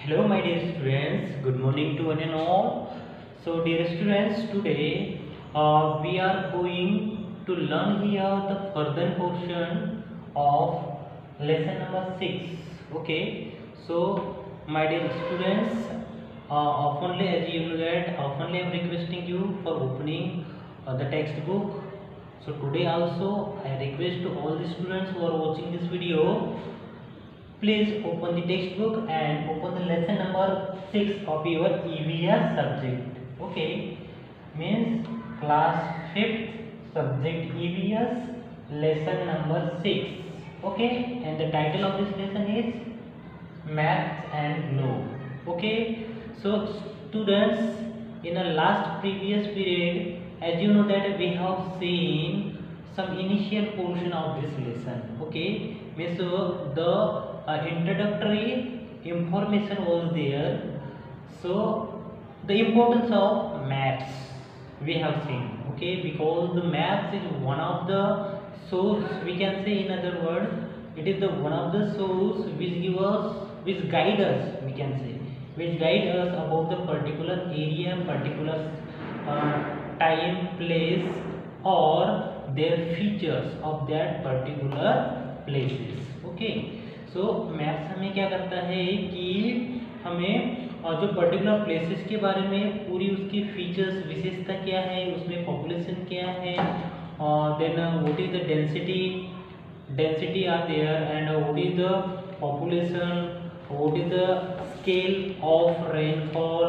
Hello my dear students, good morning to one and all. So dear students, today we are going to learn here the further portion of lesson number 6. Okay, so my dear students, oftenly as you know that oftenly I am requesting you for opening the textbook. So today also I request to all the students who are watching this video, please open the textbook and open the lesson number 6 of your EVS subject. Okay, means class 5th subject EVS lesson number 6. Okay, and the title of this lesson is Maths and Law. Okay, so students, in a last previous period, as you know that we have seen some initial portion of this lesson. Okay, means the introductory information was there. So the importance of maths we have seen. Okay, because the maths is one of the source, we can say, in other words, it is the one of the source which give us, which guide us, we can say, which guide us about the particular area, particular time, place, or their features of that particular places. Okay, so maths हमें क्या करता है कि हमें जो particular places के बारे में पूरी उसकी फीचर्स, विशेषता क्या है, उसमें पॉपुलेशन क्या है, then what is the density are there, and what is the population, what is the scale of rainfall,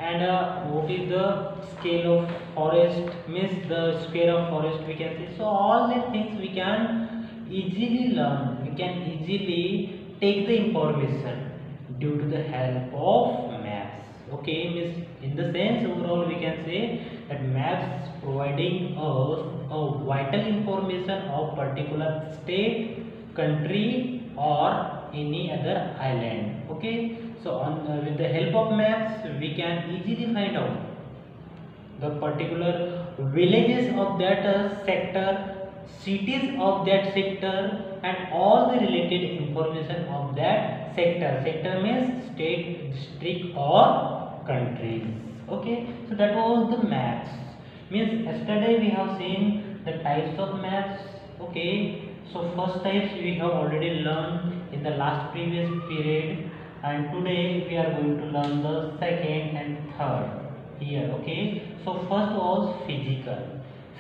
and what is the scale of forest, means the square of forest, we can say. So all these things we can easily learn, we can easily take the information due to the help of maths. Okay, means in the sense overall we can say that maths providing us a vital information of particular state, country, or any other island. Okay, so with the help of maps we can easily find out the particular villages of that sector, cities of that sector, and all the related information of that sector. Sector means state, district, or countries. Okay, so that was the maps. Means yesterday we have seen the types of maps. Okay, so first types we have already learned in the last previous period, and today we are going to learn the second and third here. Okay, so first was physical.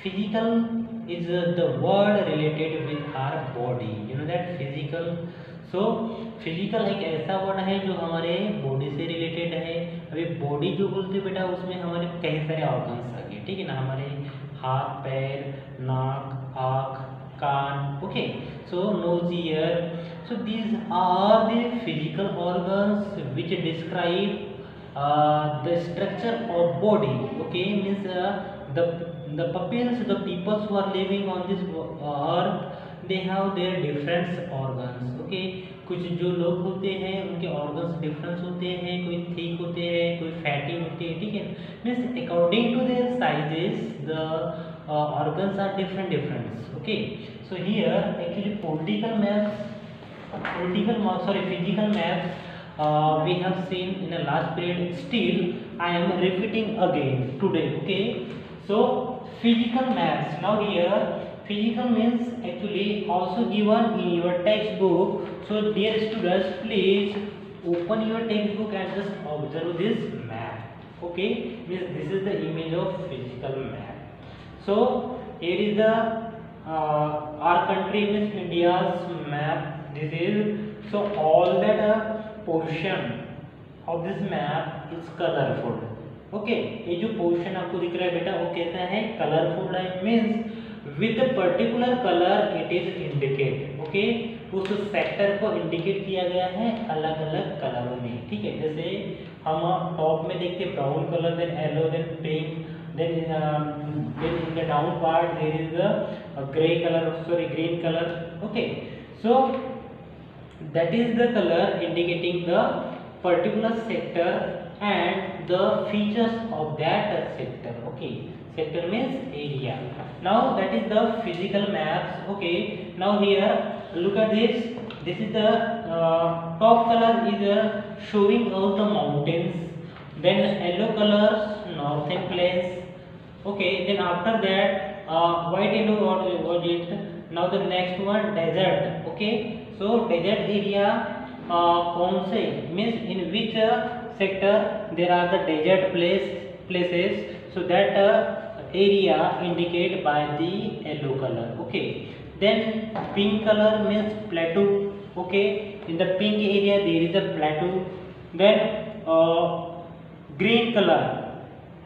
Physical is the word related with our body, you know that physical. So physical एक ऐसा word है जो हमारे body से related है. अभी body जो बोलते बेटा उसमें हमारे कई सारे ऑर्गन्स आ गए, ठीक है ना, हमारे हाथ, पैर, नाक, आँख, कान. Okay, so nose, ear. So these are the physical organs which describe the structure of body. Okay, means the pupils, the people who are living on this earth, they have their different organs. Okay, कुछ जो लोग होते हैं उनके organs different होते हैं, कोई thick होते हैं, कोई fatty होते हैं, ठीक है. Means according to their sizes the organs are different. Okay, so here actually physical maps we have seen in the last period. Still I am repeating again today. Okay, so physical maps. Now here physical means actually also given in your textbook. So dear students, please open your textbook and just observe this map. Okay, this is the image of physical map. So here is the our country, means India's map. This is, so all that portion of this map is colorful. Okay, ये जो portion आपको दिख रहा है बेटा वो कैसा है, कलरफुल है. Means with a particular color it is indicated. Okay, उस सेक्टर को इंडिकेट किया गया है अलग अलग कलरों में, ठीक है. जैसे हम टॉप में देखते हैं brown colour, then yellow, then pink, then in the down part there is a green color. Okay, so that is the color indicating the particular sector and the features of that sector. Okay, sector means area. Now that is the physical maps. Okay, now here look at this. this is the top color is showing all the mountains, then yellow color northern plains. Okay, then after that white yellow what it, now the next one desert. Okay, so desert area कौन से means in which sector there are the desert places, so that area indicated by the yellow color. Okay, then pink color means plateau. Okay, in the pink area there is a plateau. Then green color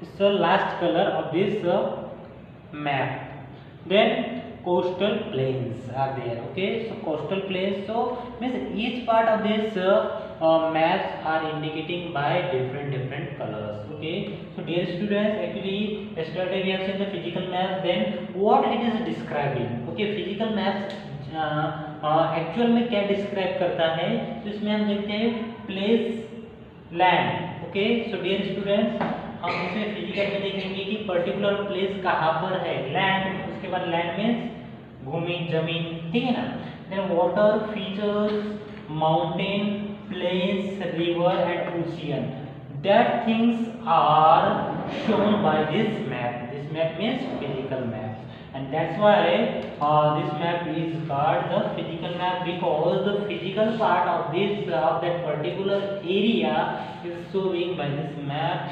is the last color of this map. Then coastal plains are there. Okay, so coastal plains, so means each part of this maps are indicating by different colors. Okay, so dear students, actually yesterday we have seen the physical maps, then what it is describing. Okay, physical maps actual में क्या describe करता है, तो इसमें हम देखते हैं place land. Okay, so dear students, हम इसमें फिजिकल में देखेंगे कि पर्टिकुलर प्लेस कहाँ पर है, लैंड. उसके बाद लैंड मीन्स भूमि, जमीन, ठीक है ना. Then water features, mountain, plains, river and ocean, that things are shown by this map. This map means physical map, and that's why this map is called the physical map, because the physical part of this of that particular area is showing by this map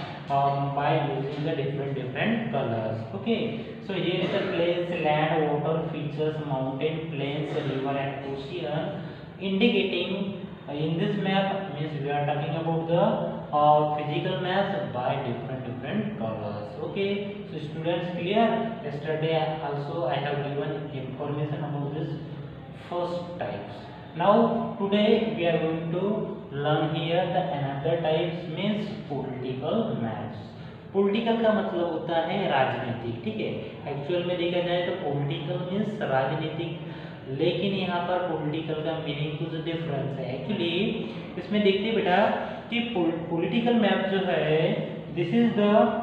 by using the different colors. Okay, so here is the place, land, water features, mountain, plains, river and ocean, indicating in this map means we are talking about the physical maps by different colors. Okay, so students, clear? Yesterday also I have given information about this first types. Now today we are going to learn here the another types means political maps. Political का मतलब होता है राजनीतिक. ठीक है, actual में देखा जाए तो पॉलिटिकल मीन्स राजनीतिक, लेकिन यहाँ पर पॉलिटिकल का मीनिंग कुछ डिफरेंस है. एक्चुअली इसमें देखते हैं बेटा कि पॉलिटिकल मैप जो है, this is the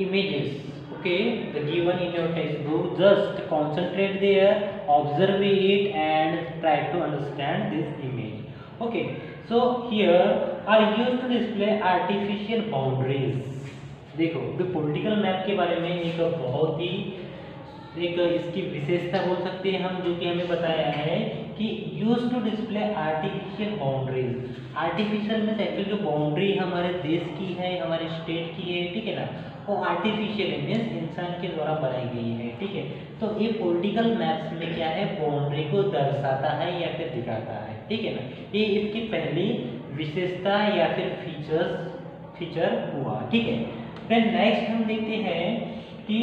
images. Okay, the given in your textbook, just concentrate there, observe it and try to understand this image. Okay, so here are used to display artificial boundaries. देखो, तो political map के बारे में एक बहुत ही एक इसकी विशेषता बोल सकते हैं हम, जो कि हमें बताया है कि use to display artificial boundaries. Artificial में एक्चुअली जो बाउंड्री हमारे देश की है, हमारे स्टेट की है, ठीक है ना, वो आर्टिफिशियल मीन्स इंसान के द्वारा बनाई गई है. ठीक है, तो ये पॉलिटिकल मैप्स में क्या है, बाउंड्री को दर्शाता है या फिर दिखाता है. ठीक है ना, ये इसकी पहली विशेषता या फिर फीचर हुआ. ठीक है, फिर नेक्स्ट हम देखते हैं कि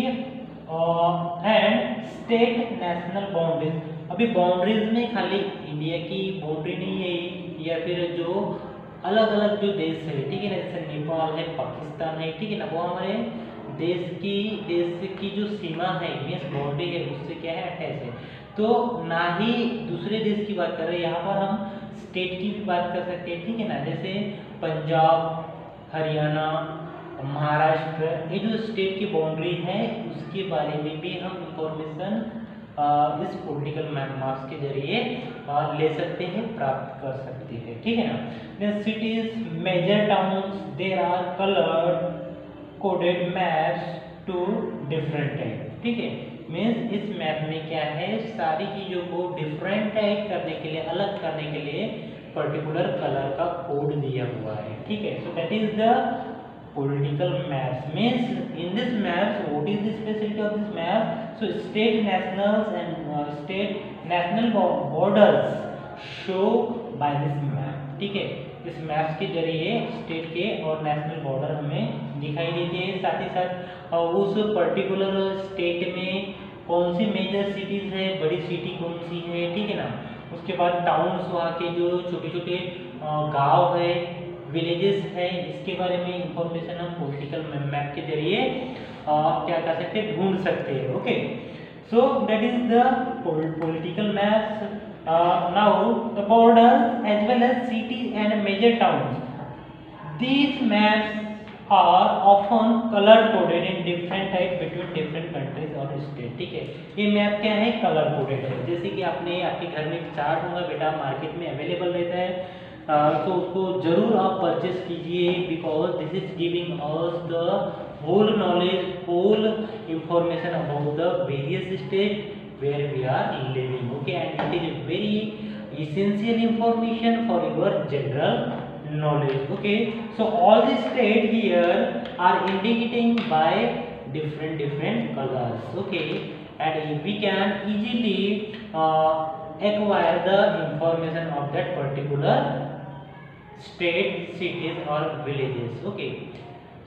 एंड स्टेट नेशनल बाउंड्रीज. अभी बाउंड्रीज में खाली इंडिया की बाउंड्री नहीं है, या फिर जो अलग अलग जो देश है, ठीक है ना, जैसे नेपाल है, पाकिस्तान है, ठीक है ना, वो हमारे देश की जो सीमा है मीन्स बाउंड्री है, उससे क्या है, अटैच है. तो ना ही दूसरे देश की बात कर रहे हैं, यहाँ पर हम स्टेट की भी बात कर सकते हैं. ठीक है ना, जैसे पंजाब, हरियाणा, महाराष्ट्र, ये जो स्टेट की बाउंड्री है उसके बारे में भी हम इंफॉर्मेशन इस पॉलिटिकल मैप्स के जरिए ले सकते हैं, प्राप्त कर सकते हैं. ठीक है ना. Then cities, major towns, there are coloured coded maps to different type. ठीक है, मीन्स इस मैप में क्या है, सारी चीज़ों को डिफरेंट टाइप करने के लिए, अलग करने के लिए पर्टिकुलर कलर का कोड दिया हुआ है. ठीक है, सो that is the political maps. Means in this maps, what is the specialty of this map? So state nationals and national borders show by this map. ठीक है, इस मैप्स के जरिए स्टेट के और नेशनल बॉर्डर हमें दिखाई देते हैं. साथ ही साथ उस पर्टिकुलर स्टेट में कौन सी मेजर सिटीज है, बड़ी सिटी कौन सी है, ठीक है ना. उसके बाद टाउन्स, वहाँ के जो छोटे छोटे गांव है, विलेजेस है, इसके बारे में इंफॉर्मेशन हम पॉलिटिकल मैप के जरिए क्या कर सकते हैं, ढूंढ सकते हैं. Okay, so that is the political maps. Now the borders as well as cities and major towns, these maps are often color coded in different type between different countries और स्टेट। ठीक है, ये मैप क्या है, colour coded है। जैसे कि आपने आपके घर में एक चार्ट होगा बेटा, मार्केट में अवेलेबल रहता है, तो उसको जरूर आप परचेस कीजिए, because this is giving us the whole knowledge, whole information about the various state where we are living, okay, and it is a very essential information for your general knowledge, okay. So all the state here are indicating by different colors, okay, and we can easily acquire the information of that particular state, cities or villages, okay.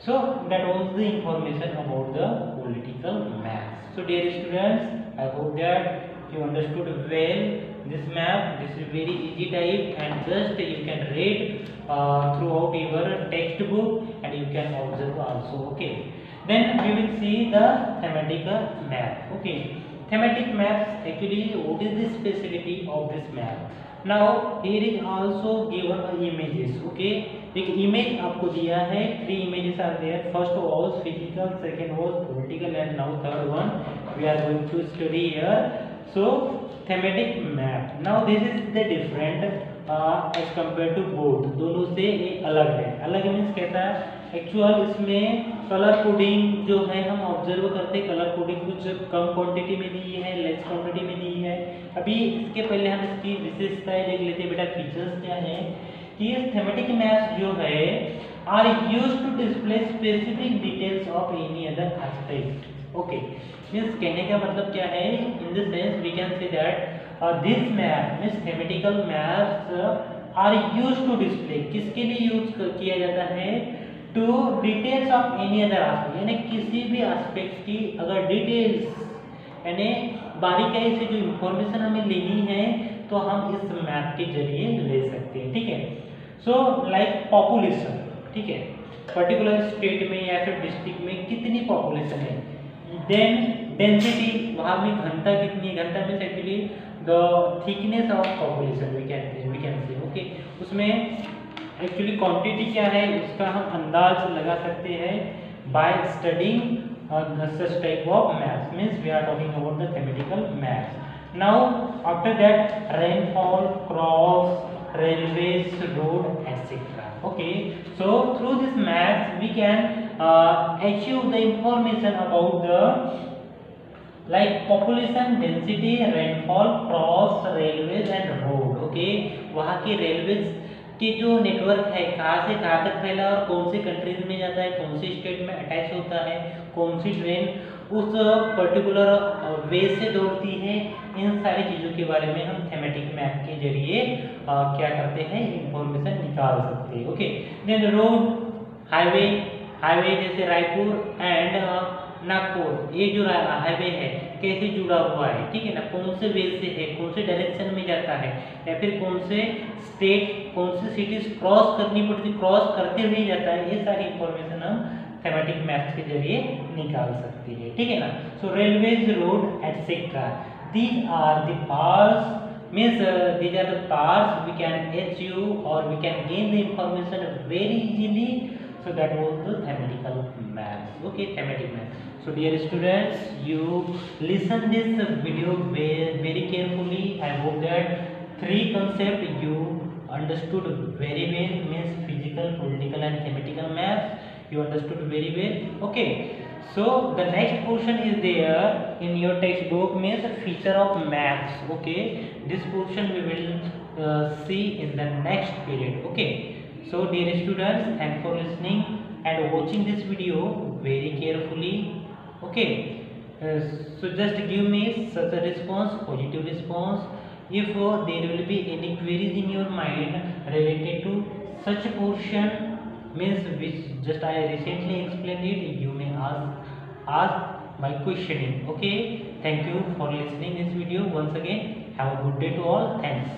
So that was the information about the political maps. So dear students, I hope that you understood well this map. This is very easy type and just you can read throughout your textbook and you can observe also, okay. Then we will see the thematic map, okay. Thematic maps, actually what is the speciality of this map? Now here is also given images, okay. एक image आपको दिया है, 3 images are there. First was physical, second was political, and now third one we are going to study here. So thematic map. Now this is the different as compared to both. दोनों से ये अलग है। अलग means कहता है actual इसमें colour coding जो है हम ऑब्जर्व करते हैं, कलर कोडिंग कुछ कम क्वांटिटी में दी है, लेस क्वांटिटी में दी है। अभी इसके पहले हम इसकी विशेषताएं देख लेते हैं बेटा, फीचर्स क्या है कि थीमेटिक मैप्स जो है are used to display specific details of any other aspect, okay. Means कहने का मतलब क्या है, in the sense we can say that this map means thematical maps are used to display, किसके लिए यूज किया जाता है, to details of any other aspect, यानी किसी भी एस्पेक्ट की अगर डिटेल्स यानी बारीकाई से जो इंफॉर्मेशन हमें लेनी है तो हम इस मैप के जरिए ले सकते हैं, ठीक है। सो लाइक पॉपुलेशन, ठीक है, पर्टिकुलर स्टेट में या फिर डिस्ट्रिक्ट में कितनी पॉपुलेशन है, देन डेंसिटी, वहाँ में घनता कितनी है, घनता means actually the thickness of population we can say, okay. उसमें एक्चुअली क्वांटिटी क्या है उसका हम अंदाज लगा सकते हैं by studying such type of maps, means we are talking about the thematical maps. Now after that, rainfall, crops, railways, road, etc. Okay, so through this maps we can achieve the information about the like population, density, rainfall, crops, railways and road, okay. वहाँ के railways कि जो network है कहाँ से कहाँ तक फैला और कौन सी कंट्रीज में जाता है, कौन सी स्टेट में अटैच होता है, कौन सी ट्रेन उस पर्टिकुलर वे से दौड़ती है, इन सारी चीज़ों के बारे में हम थीमेटिक मैप के जरिए क्या करते हैं, इंफॉर्मेशन निकाल सकते हैं, ओके। देन रोड, हाईवे जैसे रायपुर एंड नागपुर, ये जो हाईवे है कैसे जुड़ा हुआ है, ठीक है ना, कौन से वे से है, कौन से डायरेक्शन में जाता है, या फिर कौन से स्टेट, कौन सी सिटीज क्रॉस करनी पड़ती, क्रॉस करते हुए जाता है, ये सारी इंफॉर्मेशन हम थीमेटिक मैप्स के जरिए निकाल सकते हैं, ठीक है ना। So railways, road etcetera, these are the parts, means these are the parts we can achieve or we can gain the information very easily. So that was the thematical maps, okay, thematic maps. So dear students, you listen this video very carefully. I hope that 3 concepts you understood very well, means physical, political and thematical maps you understood very well, okay. So the next portion is there in your textbook, means feature of maps, okay. This portion we will see in the next period, okay. So dear students, thanks for listening and watching this video very carefully, okay. So just give me such a response, positive response, if there will be any queries in your mind related to such a portion, means which just I recently explained it, you may ask my questioning, okay. Thank you for listening this video once again. Have a good day to all. Thanks.